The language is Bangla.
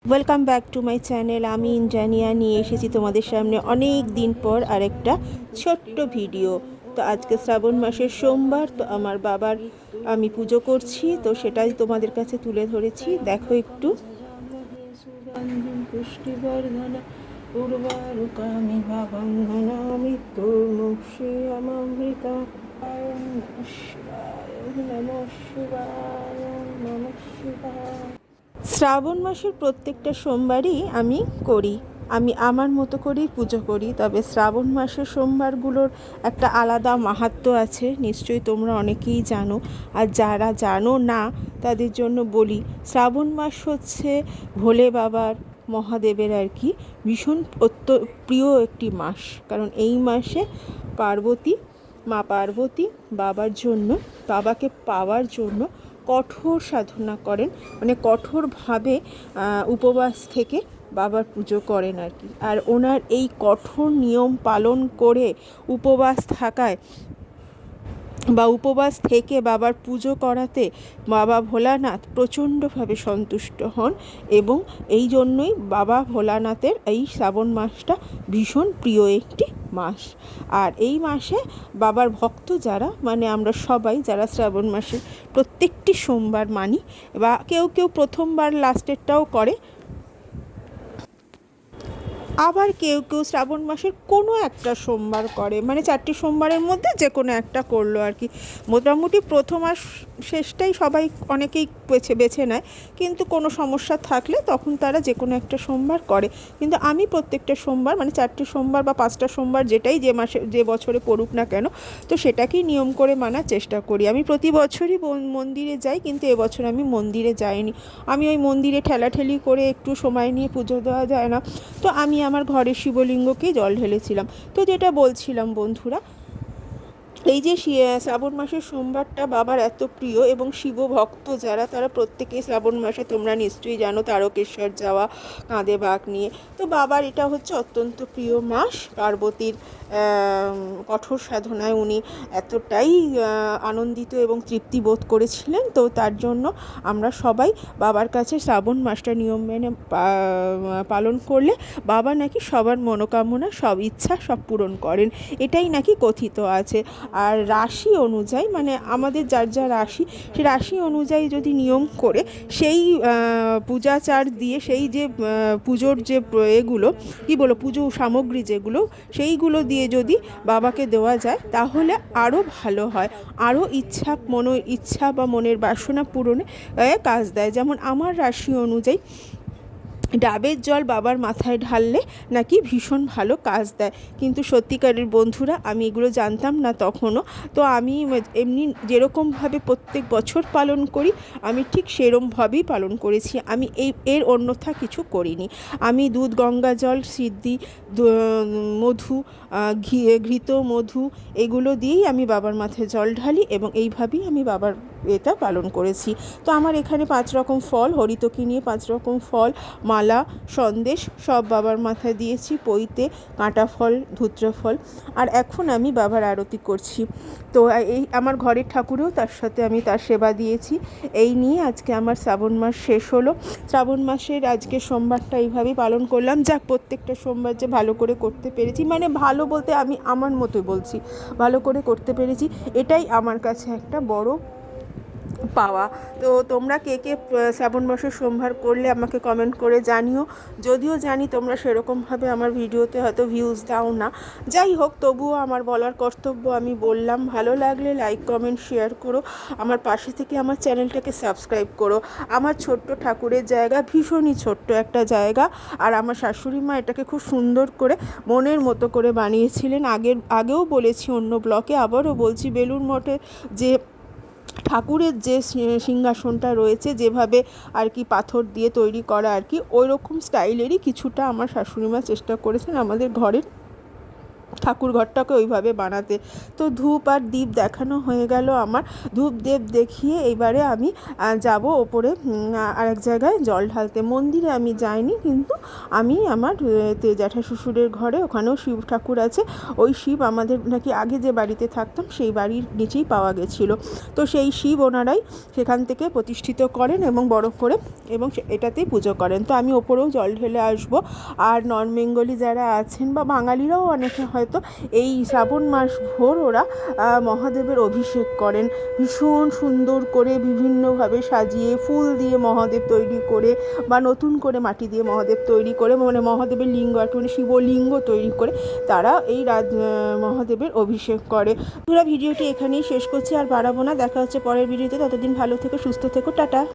Welcome back to my channel. আমি ইন্দ্রানিয়া নিয়ে এসেছি তোমাদের সামনে অনেক দিন পর আরেকটা ছোট্ট ভিডিও। তো আজকে শ্রাবণ মাসের সোমবার, তো আমার বাবার আমি পুজো করছি, তো সেটাই তোমাদের কাছে তুলে ধরেছি। দেখো একটু। পুষ্টিবর্ধন উর্বারুকামি ভাবঙ্গনামি তর্মুক্ষিয়মৃতা নমঃ শিবায় নমঃ শিবায়। শ্রাবণ মাসের প্রত্যেকটা সোমবারই আমি করি, আমি আমার মতো করেই পুজো করি। তবে শ্রাবণ মাসের সোমবারগুলোর একটা আলাদা মাহাত্ম্য আছে, নিশ্চয়ই তোমরা অনেকেই জানো। আর যারা জানো না তাদের জন্য বলি, শ্রাবণ মাস হচ্ছে ভোলে বাবার, মহাদেবের আর কি ভীষণ প্রিয় একটি মাস। কারণ এই মাসে মা পার্বতী বাবার জন্য, বাবাকে পাওয়ার জন্য কঠোর সাধনা করেন, মানে কঠোরভাবে উপবাস থেকে বাবার পুজো করেন আর কি। আর ওনার এই কঠোর নিয়ম পালন করে উপবাস থাকায় বা উপবাস থেকে বাবার পুজো করাতে বাবা ভোলানাথ প্রচণ্ডভাবে সন্তুষ্ট হন, এবং এই জন্যই বাবা ভোলানাথের এই শ্রাবণ মাসটা ভীষণ প্রিয় একটি মাস। আর এই মাসে বাবার ভক্ত যারা, মানে আমরা সবাই যারা শ্রাবণ মাসে প্রত্যেকটি সোমবার মানি, বা কেউ কেউ প্রথমবার লাস্টেরটাও করে, আবার কেউ কেউ শ্রাবণ মাসের কোনো একটা সোমবার করে, মানে 4টি সোমবারের মধ্যে যে কোনো একটা করলো আর কি। মোটামুটি প্রথম আর শেষটাই সবাই অনেকেই বেছে নেয়, কিন্তু কোনো সমস্যা থাকলে তখন তারা যে কোনো একটা সোমবার করে। কিন্তু আমি প্রত্যেকটা সোমবার, মানে 4টি সোমবার বা 5টা সোমবার, যেটাই যে মাসে যে বছরে পড়ুক না কেন, তো সেটাকেই নিয়ম করে মানার চেষ্টা করি। আমি প্রতি বছরই মন্দিরে যাই, কিন্তু এবছর আমি মন্দিরে যাইনি। আমি ওই মন্দিরে ঠেলাঠেলি করে একটু সময় নিয়ে পুজো দেওয়া যায় না, তো আমি আমার ঘরের শিবলিঙ্গকেই জল ঢেলেছিলাম। তো যেটা বলছিলাম বন্ধুরা, এই যে শ্রাবণ মাসের সোমবারটা বাবার এত প্রিয়, এবং শিব ভক্ত যারা, তারা প্রত্যেকেই শ্রাবণ মাসে, তোমরা নিশ্চয়ই জানো, তারকেশ্বর যাওয়া কাঁধে বাঁক নিয়ে। তো বাবার এটা হচ্ছে অত্যন্ত প্রিয় মাস। পার্বতীর কঠোর সাধনায় উনি এতটাই আনন্দিত এবং তৃপ্তি বোধ করেছিলেন, তো তার জন্য আমরা সবাই বাবার কাছে শ্রাবণ মাসটা নিয়ম মেনে পালন করলে বাবা নাকি সবার মনোকামনা, সব ইচ্ছা সব পূরণ করেন, এটাই নাকি কথিত আছে। আর রাশি অনুযায়ী, মানে আমাদের যার যা রাশি, সেই রাশি অনুযায়ী যদি নিয়ম করে সেই পূজাচার দিয়ে, সেই যে পুজোর যে এগুলো কী বলো, পুজো সামগ্রী যেগুলো, সেইগুলো দিয়ে যদি বাবাকে দেওয়া যায় তাহলে আরও ভালো হয়, আরও ইচ্ছা বা মনের বাসনা পূরণে কাজ দেয়। যেমন আমার রাশি অনুযায়ী ডাবের জল বাবার মাথায় ঢাললে নাকি ভীষণ ভালো কাজ দেয়। কিন্তু সত্যিকারের বন্ধুরা, আমি এগুলো জানতাম না তখনও। তো আমি এমনি যেরকমভাবে প্রত্যেক বছর পালন করি, আমি ঠিক সেরমভাবেই পালন করেছি। আমি এর অন্যথা কিছু করিনি। আমি দুধ, গঙ্গা জল, সিদ্ধি, মধু, ঘৃত, মধু, এগুলো দিয়েই আমি বাবার মাথায় জল ঢালি, এবং এইভাবেই আমি বাবার এটা পালন করেছি। তো আমার এখানে 5 রকম ফল, হরিতকি নিয়ে 5 রকম ফল, মালা, সন্দেশ সব বাবার মাথায় দিয়েছি, পইতে, কাঁটা ফল, ধূত্র ফল। আর এখন আমি বাবার আরতি করছি। তো এই আমার ঘরের ঠাকুরেও তার সাথে আমি তার সেবা দিয়েছি। এই নিয়ে আজকে আমার শ্রাবণ মাস শেষ হলো। শ্রাবণ মাসের আজকে সোমবারটা এইভাবেই পালন করলাম। যাক, প্রত্যেকটা সোমবার যে ভালো করে করতে পেরেছি, মানে ভালো বলতে আমি আমার মতোই বলছি, ভালো করে করতে পেরেছি, এটাই আমার কাছে একটা বড় পাওয়া। তো তোমরা কে কে শ্রাবণ মাসের সোমবার করলে আমাকে কমেন্ট করে জানিও। যদিও জানি তোমরা সেরকমভাবে আমার ভিডিওতে হয়তো ভিউজ দাও না, যাই হোক, তবুও আমার বলার কর্তব্য আমি বললাম। ভালো লাগলে লাইক, কমেন্ট, শেয়ার করো। আমার পাশে থেকে আমার চ্যানেলটাকে সাবস্ক্রাইব করো। আমার ছোট্ট ঠাকুরের জায়গা, ভীষণই ছোট্ট একটা জায়গা, আর আমার শাশুড়ি মা এটাকে খুব সুন্দর করে মনের মতো করে বানিয়েছিলেন। আগেও বলেছি অন্য ব্লকে, আবারও বলছি, বেলুড় মঠে যে ঠাকুরের যে সিংহাসনটা রয়েছে, যেভাবে আর কি পাথর দিয়ে তৈরি করা আর কি, ওই রকম স্টাইলেরই কিছুটা আমার শাশুড়ি মা চেষ্টা করেছেন আমাদের ঘরের ঠাকুর ঘরটাকে ওইভাবে বানাতে। তো ধূপ আর দীপ দেখানো হয়ে গেল আমার। ধূপ দীপ দেখিয়ে এবারে আমি যাব ওপরে আরেক জায়গায় জল ঢালতে। মন্দিরে আমি যাইনি, কিন্তু আমি আমার জ্যাঠা শ্বশুরের ঘরে, ওখানেও শিব ঠাকুর আছে। ওই শিব আমাদের নাকি আগে যে বাড়িতে থাকতাম সেই বাড়ির নিচেই পাওয়া গেছিলো। তো সেই শিব ওনারাই সেখান থেকে প্রতিষ্ঠিত করেন এবং বড় করে এবং এটাতেই পুজো করেন। তো আমি ওপরেও জল ঢেলে আসবো। আর নন বেঙ্গলি যারা আছেন বা বাঙালিরাও অনেকে হয়তো এই শ্রাবণ মাস ভোর ওরা মহাদেবের অভিষেক করেন ভীষণ সুন্দর করে, বিভিন্নভাবে সাজিয়ে, ফুল দিয়ে মহাদেব তৈরি করে বা নতুন করে মাটি দিয়ে মহাদেব তৈরি করে, মানে মহাদেবের লিঙ্গ একটা মানে শিবলিঙ্গ তৈরি করে তারা এই মহাদেবের অভিষেক করে। পুরো ভিডিওটি এখানেই শেষ করছি, আর বাড়াবো না। দেখা হচ্ছে পরের ভিডিওতে। ততদিন ভালো থেকো, সুস্থ থেকো, টাটা।